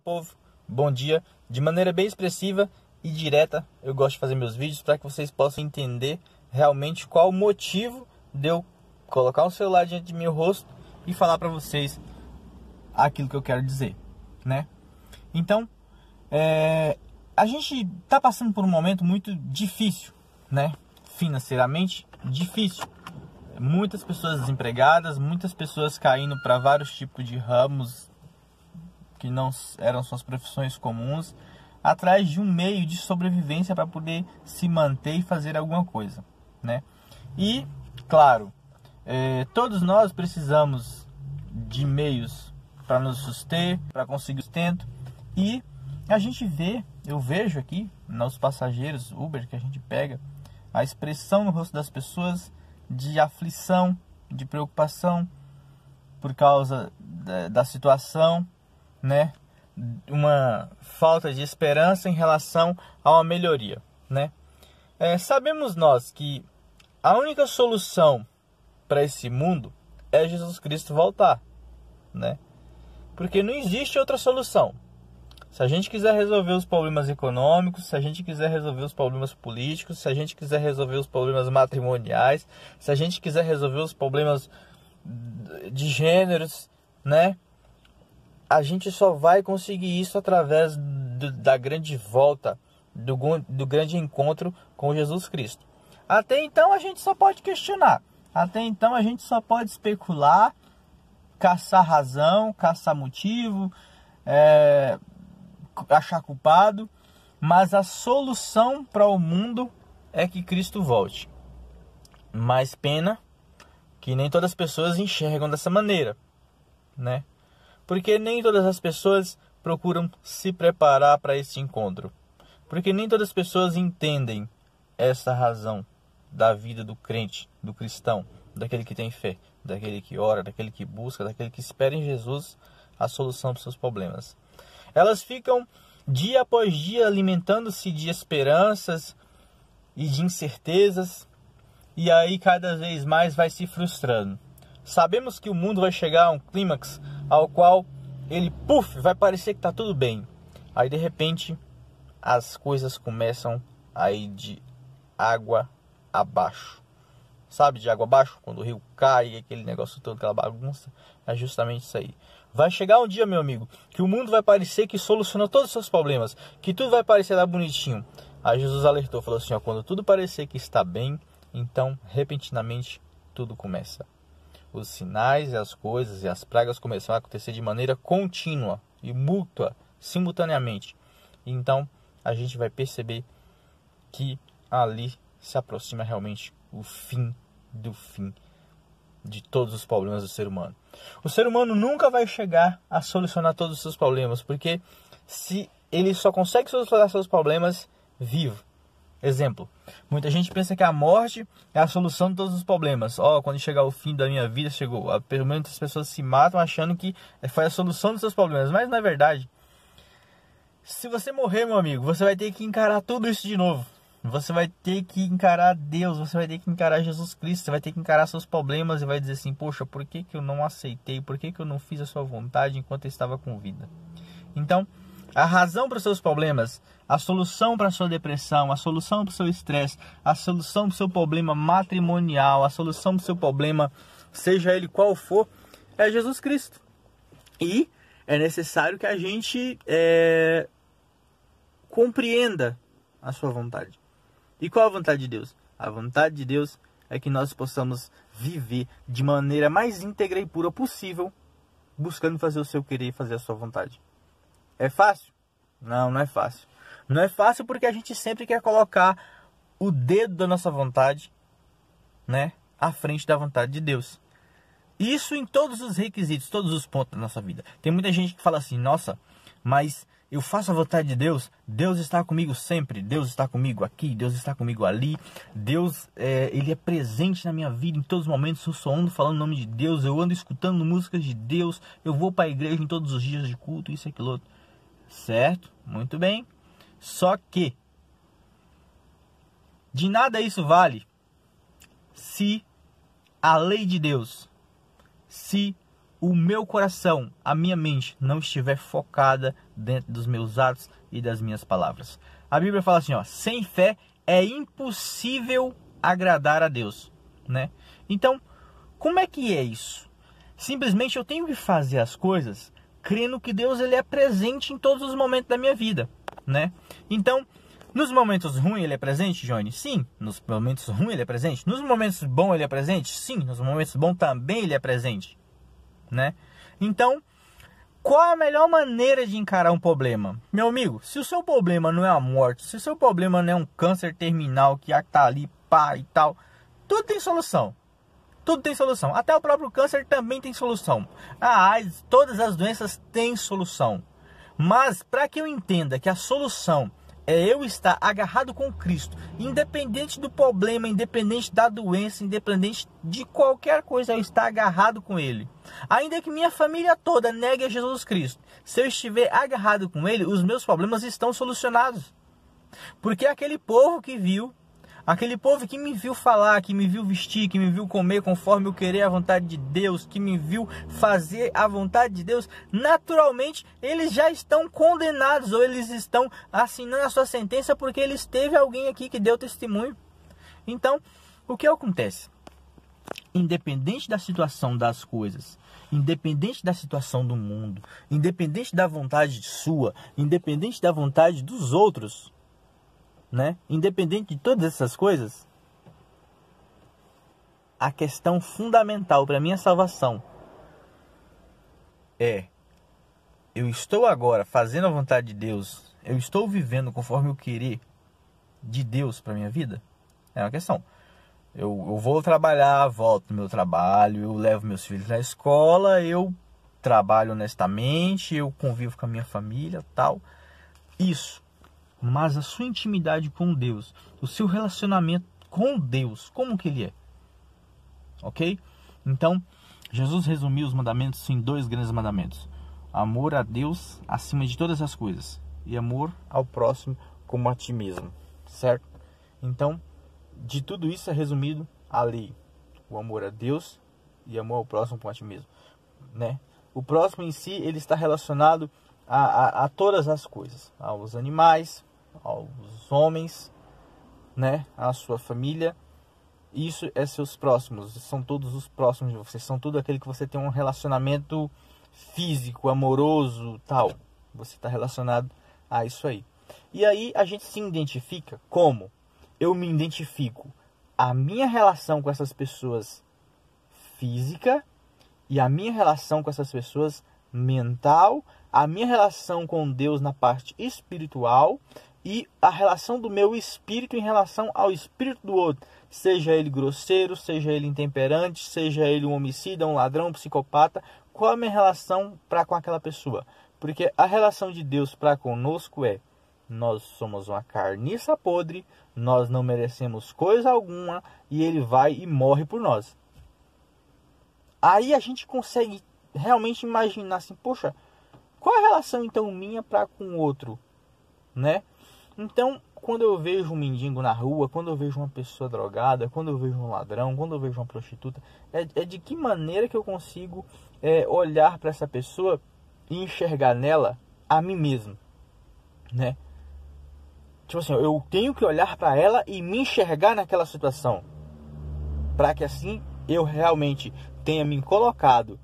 povo, bom dia. De maneira bem expressiva e direta, eu gosto de fazer meus vídeos para que vocês possam entender realmente qual o motivo de eu colocar um celular diante de meu rosto e falar para vocês aquilo que eu quero dizer, né? Então, a gente está passando por um momento muito difícil, né? Financeiramente difícil. Muitas pessoas desempregadas, muitas pessoas caindo para vários tipos de ramos que não eram suas profissões comuns, atrás de um meio de sobrevivência para poder se manter e fazer alguma coisa, né? E, claro, todos nós precisamos de meios para nos suster, para conseguir sustento. E a gente eu vejo aqui nos passageiros Uber que a gente pega, a expressão no rosto das pessoas de aflição, de preocupação por causa da situação, né? Uma falta de esperança em relação a uma melhoria, né? Sabemos nós que a única solução para esse mundo é Jesus Cristo voltar, né? Porque não existe outra solução. Se a gente quiser resolver os problemas econômicos, se a gente quiser resolver os problemas políticos, se a gente quiser resolver os problemas matrimoniais, se a gente quiser resolver os problemas de gêneros, né? A gente só vai conseguir isso através da grande volta, do grande encontro com Jesus Cristo. Até então a gente só pode questionar. Até então a gente só pode especular, caçar razão, caçar motivo, achar culpado, mas a solução para o mundo é que Cristo volte. Mas pena que nem todas as pessoas enxergam dessa maneira, né? Porque nem todas as pessoas procuram se preparar para esse encontro. Porque nem todas as pessoas entendem essa razão da vida do crente, do cristão, daquele que tem fé, daquele que ora, daquele que busca, daquele que espera em Jesus a solução para os seus problemas. Elas ficam dia após dia alimentando-se de esperanças e de incertezas, e aí cada vez mais vai se frustrando. Sabemos que o mundo vai chegar a um clímax ao qual ele, vai parecer que está tudo bem. Aí de repente as coisas começam a ir de água abaixo. Sabe, de água abaixo? Quando o rio cai, aquele negócio todo, aquela bagunça. É justamente isso aí. Vai chegar um dia, meu amigo, que o mundo vai parecer que solucionou todos os seus problemas, que tudo vai parecer lá bonitinho. Aí Jesus alertou, falou assim, quando tudo parecer que está bem, então repentinamente tudo começa. Os sinais e as coisas e as pragas começam a acontecer de maneira contínua e mútua, simultaneamente. Então a gente vai perceber que ali se aproxima realmente o fim do fim de todos os problemas do ser humano. O ser humano nunca vai chegar a solucionar todos os seus problemas, porque se ele só consegue solucionar seus problemas vivo. Exemplo, muita gente pensa que a morte é a solução de todos os problemas. Quando chegar o fim da minha vida, chegou. Pelo menos as pessoas se matam achando que foi a solução dos seus problemas, mas não é verdade. Se você morrer, meu amigo, você vai ter que encarar tudo isso de novo. Você vai ter que encarar Deus, você vai ter que encarar Jesus Cristo, você vai ter que encarar seus problemas e vai dizer assim, poxa, por que eu não aceitei? Por que eu não fiz a sua vontade enquanto eu estava com vida? Então, a razão para os seus problemas, a solução para a sua depressão, a solução para o seu estresse, a solução para o seu problema matrimonial, a solução para o seu problema, seja ele qual for, é Jesus Cristo. E é necessário que a gente compreenda a sua vontade. E qual a vontade de Deus? A vontade de Deus é que nós possamos viver de maneira mais íntegra e pura possível, buscando fazer o seu querer e fazer a sua vontade. É fácil? Não, não é fácil. Não é fácil porque a gente sempre quer colocar o dedo da nossa vontade, né, à frente da vontade de Deus. Isso em todos os requisitos, todos os pontos da nossa vida. Tem muita gente que fala assim, nossa, mas eu faço a vontade de Deus, Deus está comigo sempre, Deus está comigo aqui, Deus está comigo ali, Deus, Ele é presente na minha vida em todos os momentos, eu só ando falando o nome de Deus, eu ando escutando músicas de Deus, eu vou para a igreja em todos os dias de culto, isso e aquilo outro. Certo? Muito bem. Só que de nada isso vale se a lei de Deus, se o meu coração, a minha mente não estiver focada dentro dos meus atos e das minhas palavras. A Bíblia fala assim, ó, sem fé é impossível agradar a Deus, né? Então, como é que é isso? Simplesmente eu tenho que fazer as coisas crendo que Deus ele é presente em todos os momentos da minha vida, né? Então, nos momentos ruins ele é presente, Johnny? Sim. Nos momentos ruins ele é presente. Nos momentos bons ele é presente? Sim. Nos momentos bons também ele é presente, né? Então, qual a melhor maneira de encarar um problema? Meu amigo, se o seu problema não é a morte, se o seu problema não é um câncer terminal que está ali, pá e tal, tudo tem solução. Tudo tem solução. Até o próprio câncer também tem solução. A AIDS, todas as doenças têm solução. Mas para que eu entenda que a solução é eu estar agarrado com Cristo, independente do problema, independente da doença, independente de qualquer coisa, eu estar agarrado com Ele. Ainda que minha família toda negue a Jesus Cristo, se eu estiver agarrado com Ele, os meus problemas estão solucionados. Porque aquele povo que viu, aquele povo que me viu falar, que me viu vestir, que me viu comer conforme eu querer a vontade de Deus, que me viu fazer a vontade de Deus, naturalmente eles já estão condenados ou eles estão assinando a sua sentença porque eles teve alguém aqui que deu testemunho. Então, o que acontece? Independente da situação das coisas, independente da situação do mundo, independente da vontade sua, independente da vontade dos outros, né? Independente de todas essas coisas, a questão fundamental para minha salvação é: eu estou agora fazendo a vontade de Deus, eu estou vivendo conforme eu querer de Deus para minha vida? É uma questão. Eu vou trabalhar, volto no meu trabalho, eu levo meus filhos na escola, eu trabalho honestamente, eu convivo com a minha família, tal. Isso. Mas a sua intimidade com Deus, o seu relacionamento com Deus, como que ele é? Ok? Então, Jesus resumiu os mandamentos em 2 grandes mandamentos: amor a Deus acima de todas as coisas e amor ao próximo como a ti mesmo, certo? Então, de tudo isso é resumido a lei: o amor a Deus e amor ao próximo como a ti mesmo, né? O próximo em si, ele está relacionado a todas as coisas, aos animais, aos homens, né, a sua família. Isso é seus próximos, são todos os próximos de você, são tudo aquele que você tem um relacionamento físico, amoroso, tal. Você está relacionado a isso aí. E aí a gente se identifica como? Eu me identifico a minha relação com essas pessoas física e a minha relação com essas pessoas mental, a minha relação com Deus na parte espiritual e a relação do meu espírito em relação ao espírito do outro, seja ele grosseiro, seja ele intemperante, seja ele um homicida, um ladrão, um psicopata. Qual é a minha relação para com aquela pessoa? Porque a relação de Deus para conosco é: nós somos uma carniça podre, nós não merecemos coisa alguma e Ele vai e morre por nós. Aí a gente consegue realmente imaginar assim: poxa, qual é a relação então minha para com o outro, né? Então, quando eu vejo um mendigo na rua, quando eu vejo uma pessoa drogada, quando eu vejo um ladrão, quando eu vejo uma prostituta, é de que maneira que eu consigo olhar para essa pessoa e enxergar nela a mim mesmo, né? Tipo assim, eu tenho que olhar para ela e me enxergar naquela situação, para que assim eu realmente tenha me colocado,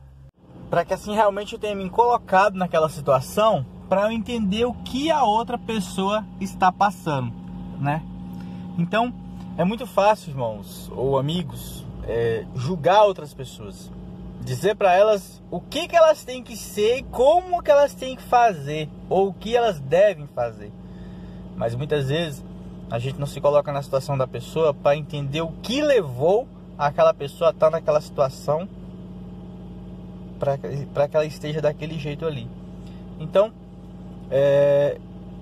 naquela situação, para eu entender o que a outra pessoa está passando, né? Então, é muito fácil, irmãos ou amigos, julgar outras pessoas, dizer para elas o que elas têm que ser e como que elas têm que fazer, ou o que elas devem fazer. Mas muitas vezes a gente não se coloca na situação da pessoa para entender o que levou aquela pessoa a estar naquela situação, para que ela esteja daquele jeito ali. Então,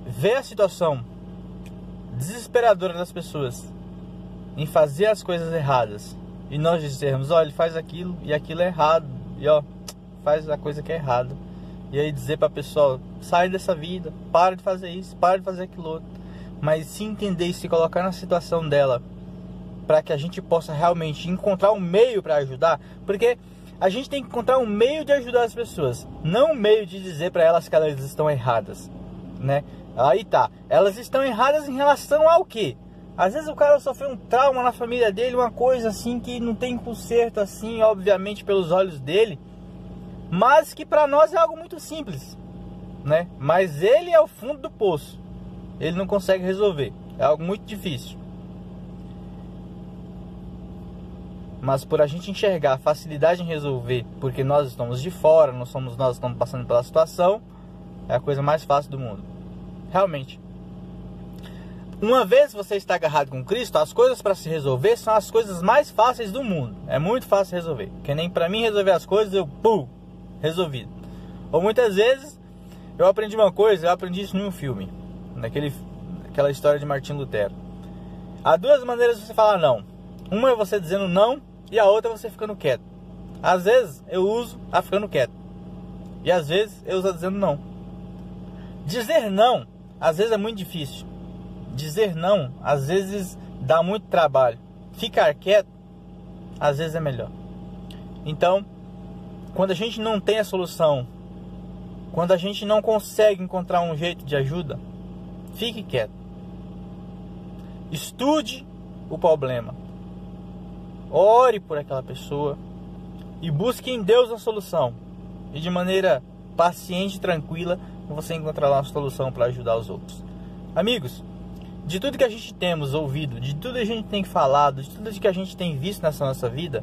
ver a situação desesperadora das pessoas em fazer as coisas erradas e nós dizermos: olha, ele faz aquilo e aquilo é errado, e ó, faz a coisa que é errada, e aí dizer para a pessoa: sai dessa vida, para de fazer isso, para de fazer aquilo outro. Mas se entender e se colocar na situação dela, para que a gente possa realmente encontrar um meio para ajudar. Porque a gente tem que encontrar um meio de ajudar as pessoas, não um meio de dizer para elas que elas estão erradas, né? Aí tá, elas estão erradas em relação ao quê? Às vezes o cara sofreu um trauma na família dele, uma coisa assim que não tem conserto assim, obviamente pelos olhos dele, mas que para nós é algo muito simples, né? Mas ele é o fundo do poço, ele não consegue resolver, é algo muito difícil. Mas por a gente enxergar a facilidade em resolver, porque nós estamos de fora, não somos nós que estamos passando pela situação, é a coisa mais fácil do mundo, realmente. Uma vez você está agarrado com Cristo, as coisas para se resolver são as coisas mais fáceis do mundo. É muito fácil resolver. Que nem para mim resolver as coisas, resolvido. Ou muitas vezes, eu aprendi uma coisa, eu aprendi isso em um filme. Aquela história de Martim Lutero. Há duas maneiras de você falar não. Uma é você dizendo não e a outra é você ficando quieto. Às vezes eu uso a ficando quieto. E às vezes eu uso a dizendo não. Dizer não, às vezes é muito difícil. Dizer não, às vezes dá muito trabalho. Ficar quieto, às vezes é melhor. Então, quando a gente não tem a solução, quando a gente não consegue encontrar um jeito de ajuda, fique quieto. Estude o problema. Ore por aquela pessoa e busque em Deus a solução. E de maneira paciente e tranquila, você encontrará uma solução para ajudar os outros. Amigos, de tudo que a gente temos ouvido, de tudo que a gente tem falado, de tudo que a gente tem visto nessa nossa vida,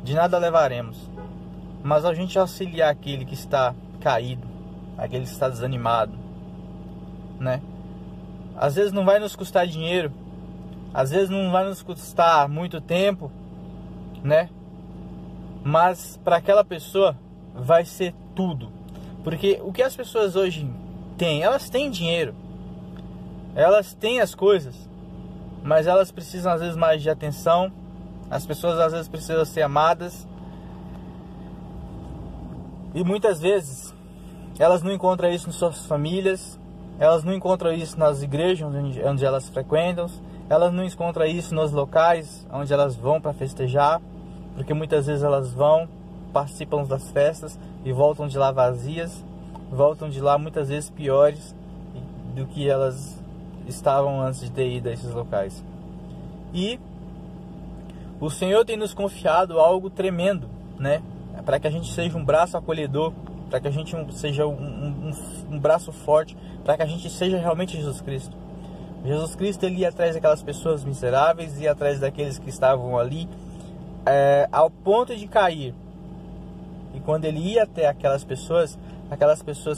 de nada levaremos. Mas a gente auxiliar aquele que está caído, aquele que está desanimado, né? Às vezes não vai nos custar dinheiro, às vezes não vai nos custar muito tempo, né? Mas para aquela pessoa vai ser tudo. Porque o que as pessoas hoje têm, elas têm dinheiro, elas têm as coisas, mas elas precisam às vezes mais de atenção. As pessoas às vezes precisam ser amadas. E muitas vezes elas não encontram isso em suas famílias, elas não encontram isso nas igrejas onde elas frequentam, elas não encontram isso nos locais onde elas vão para festejar, porque muitas vezes elas vão, participam das festas e voltam de lá vazias, voltam de lá muitas vezes piores do que elas estavam antes de ter ido a esses locais. E o Senhor tem nos confiado algo tremendo, né? Para que a gente seja um braço acolhedor, para que a gente seja um braço forte, para que a gente seja realmente Jesus Cristo. Jesus Cristo, ele ia atrás daquelas pessoas miseráveis, ia atrás daqueles que estavam ali ao ponto de cair. E quando ele ia até aquelas pessoas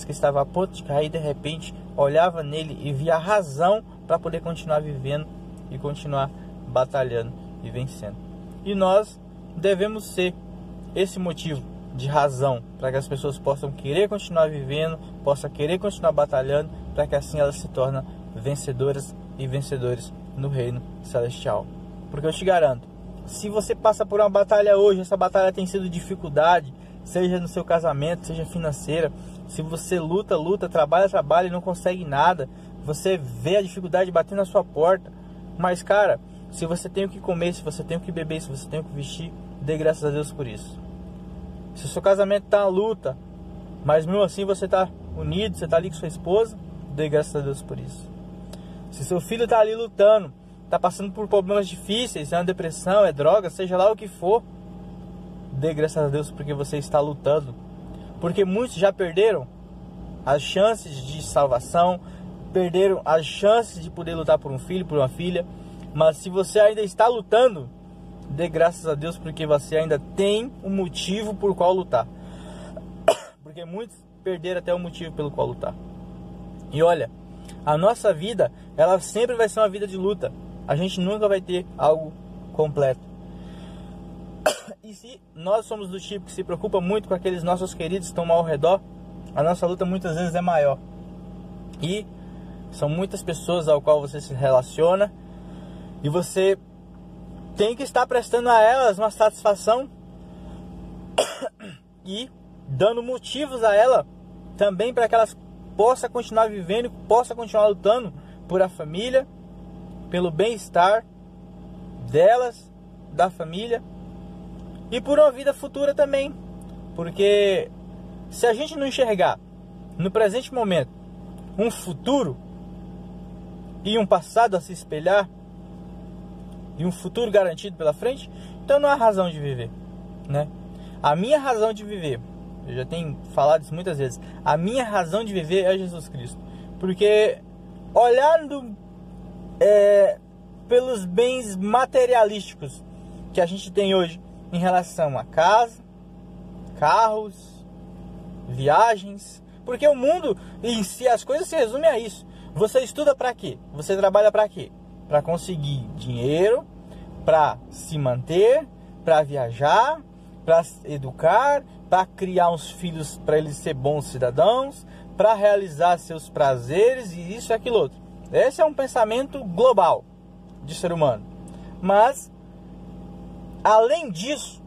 que estavam a ponto de cair, de repente olhava nele e via a razão para poder continuar vivendo e continuar batalhando e vencendo. E nós devemos ser esse motivo de razão para que as pessoas possam querer continuar vivendo, possam querer continuar batalhando, para que assim elas se tornem vencedoras e vencedores no reino celestial. Porque eu te garanto, se você passa por uma batalha hoje, essa batalha tem sido dificuldade, seja no seu casamento, seja financeira, se você luta, trabalha e não consegue nada, você vê a dificuldade batendo na sua porta, mas cara, se você tem o que comer, se você tem o que beber, se você tem o que vestir, dê graças a Deus por isso. Se o seu casamento está na luta, mas mesmo assim você está unido, você está ali com sua esposa, dê graças a Deus por isso. Se seu filho está ali lutando, está passando por problemas difíceis, é uma depressão, é droga, seja lá o que for, dê graças a Deus porque você está lutando. Porque muitos já perderam as chances de salvação, perderam as chances de poder lutar por um filho, por uma filha. Mas se você ainda está lutando, dê graças a Deus porque você ainda tem um motivo por qual lutar. Porque muitos perderam até o motivo pelo qual lutar. E olha, a nossa vida, ela sempre vai ser uma vida de luta. A gente nunca vai ter algo completo. E se nós somos do tipo que se preocupa muito com aqueles nossos queridos que estão ao redor, a nossa luta muitas vezes é maior. E são muitas pessoas ao qual você se relaciona e você tem que estar prestando a elas uma satisfação e dando motivos a ela também para que elas possam continuar vivendo, possam continuar lutando por a família, pelo bem-estar delas, da família e por uma vida futura também. Porque se a gente não enxergar no presente momento um futuro e um passado a se espelhar e um futuro garantido pela frente, então não há razão de viver, né? A minha razão de viver, eu já tenho falado isso muitas vezes, a minha razão de viver é Jesus Cristo. Porque olhando pelos bens materialísticos que a gente tem hoje em relação a casa, carros, viagens, porque o mundo em si, as coisas se resumem a isso. Você estuda para quê? Você trabalha para quê? Para conseguir dinheiro, para se manter, para viajar, para educar, para criar uns filhos para eles serem bons cidadãos, para realizar seus prazeres e isso e aquilo outro. Esse é um pensamento global de ser humano. Mas, além disso,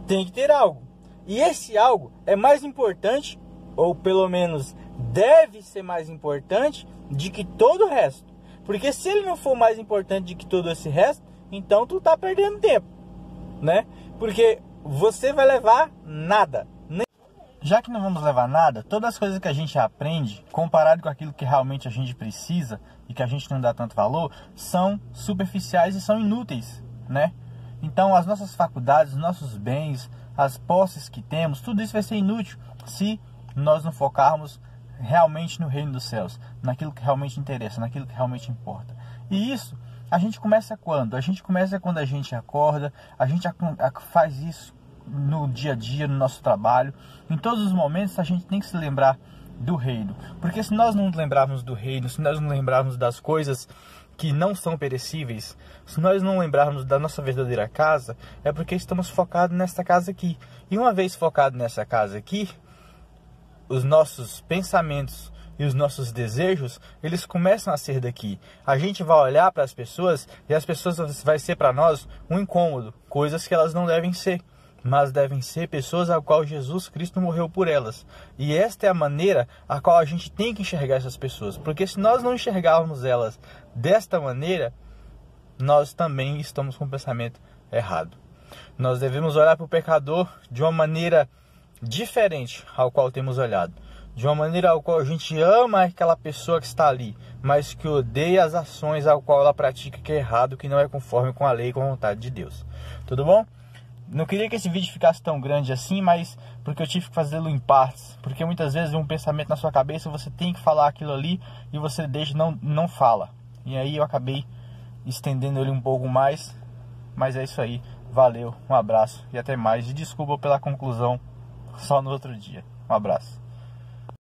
tem que ter algo. E esse algo é mais importante, ou pelo menos deve ser mais importante, de que todo o resto. Porque se ele não for mais importante do que todo esse resto, então tu tá perdendo tempo, né? Porque você vai levar nada. Já que não vamos levar nada, todas as coisas que a gente aprende, comparado com aquilo que realmente a gente precisa e que a gente não dá tanto valor, são superficiais e são inúteis, né? Então as nossas faculdades, os nossos bens, as posses que temos, tudo isso vai ser inútil se nós não focarmos realmente no reino dos céus, naquilo que realmente interessa, naquilo que realmente importa. E isso a gente começa quando? A gente começa quando a gente acorda, a gente faz isso no dia a dia, no nosso trabalho. Em todos os momentos a gente tem que se lembrar do reino. Porque se nós não lembrarmos do reino, se nós não lembrarmos das coisas que não são perecíveis, se nós não lembrarmos da nossa verdadeira casa, é porque estamos focados nessa casa aqui. E uma vez focado nessa casa aqui, os nossos pensamentos e os nossos desejos, eles começam a ser daqui. A gente vai olhar para as pessoas e as pessoas vai ser para nós um incômodo, coisas que elas não devem ser, mas devem ser pessoas a qual Jesus Cristo morreu por elas. E esta é a maneira a qual a gente tem que enxergar essas pessoas, porque se nós não enxergarmos elas desta maneira, nós também estamos com o pensamento errado. Nós devemos olhar para o pecador de uma maneira diferente ao qual temos olhado, de uma maneira ao qual a gente ama aquela pessoa que está ali, mas que odeia as ações ao qual ela pratica, que é errado, que não é conforme com a lei e com a vontade de Deus. Tudo bom? Não queria que esse vídeo ficasse tão grande assim, mas porque eu tive que fazê-lo em partes, porque muitas vezes um pensamento na sua cabeça, você tem que falar aquilo ali e você deixa não fala. E aí eu acabei estendendo ele um pouco mais, mas é isso aí. Valeu, um abraço e até mais. E desculpa pela conclusão só no outro dia. Um abraço.